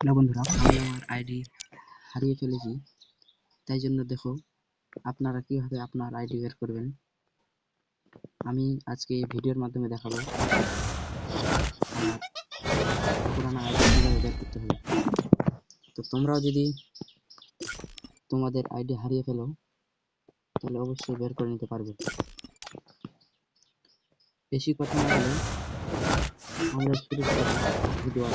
Hello বন্ধুরা, আমি আমার আইডি হারিয়ে ফেলেছি। তাই জন্য দেখো আপনারা কিভাবে আপনার আইডি বের করবেন আমি আজকে এই ভিডিওর মাধ্যমে দেখাবো। আমার পুরানো আইডি কিভাবে বের করতে হবে। তো তোমরাও যদি তোমাদের আইডি হারিয়ে ফেলো তাহলে অবশ্যই বের করে নিতে পারবে। বেশি কথা না বলে আমরা শুরু করি ভিডিও।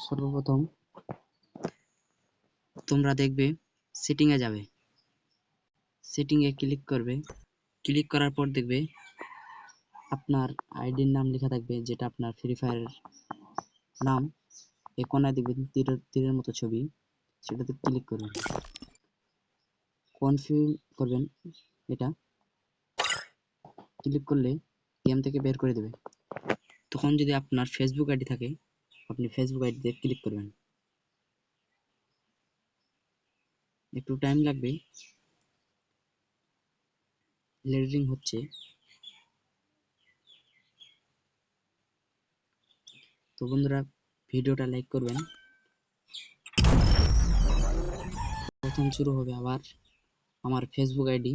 সর্বপ্রথম তোমরা দেখবে সেটিংয়ে যাবে, সেটিংয়ে ক্লিক করবে। ক্লিক করার পর দেখবে আপনার আইডির নাম লেখা থাকবে, যেটা আপনার ফ্রি ফায়ারের নাম। এই কোনায় দেখবেন তীরের মতো ছবি, সেটাতে ক্লিক করবেন। কনফার্ম করবেন। এটা ক্লিক করলে গেম থেকে বের করে দেবে। তখন যদি আপনার ফেসবুক আইডি থাকে, আপনি ফেসবুক আইডিতে ক্লিক করবেন। একটু টাইম লাগবে, লোডিং হচ্ছে। তো বন্ধুরা, ভিডিওটা লাইক করবেন। প্রথম শুরু হবে আবার আমার ফেসবুক আইডি।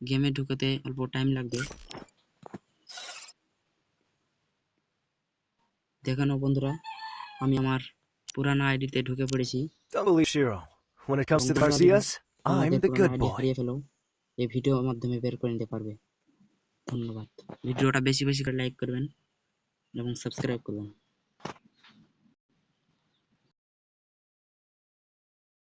গেমে ঢুকতে অল্প টাইম লাগবে। দেখানো বন্ধুরা, আমি আমার পুরানো আইডিতে ঢুকে পড়েছি। Don't believe Shiro. When it comes to the তোমরা যদি Garcias, I'm তোমাদের the পুরানো good আইডি boy. হারিয়ে ফেলো, এই ভিডিওর মাধ্যমে বের করে নিতে পারবে। ধন্যবাদ। ভিডিওটা বেশি বেশি করে লাইক করবেন এবং সাবস্ক্রাইব করবেন।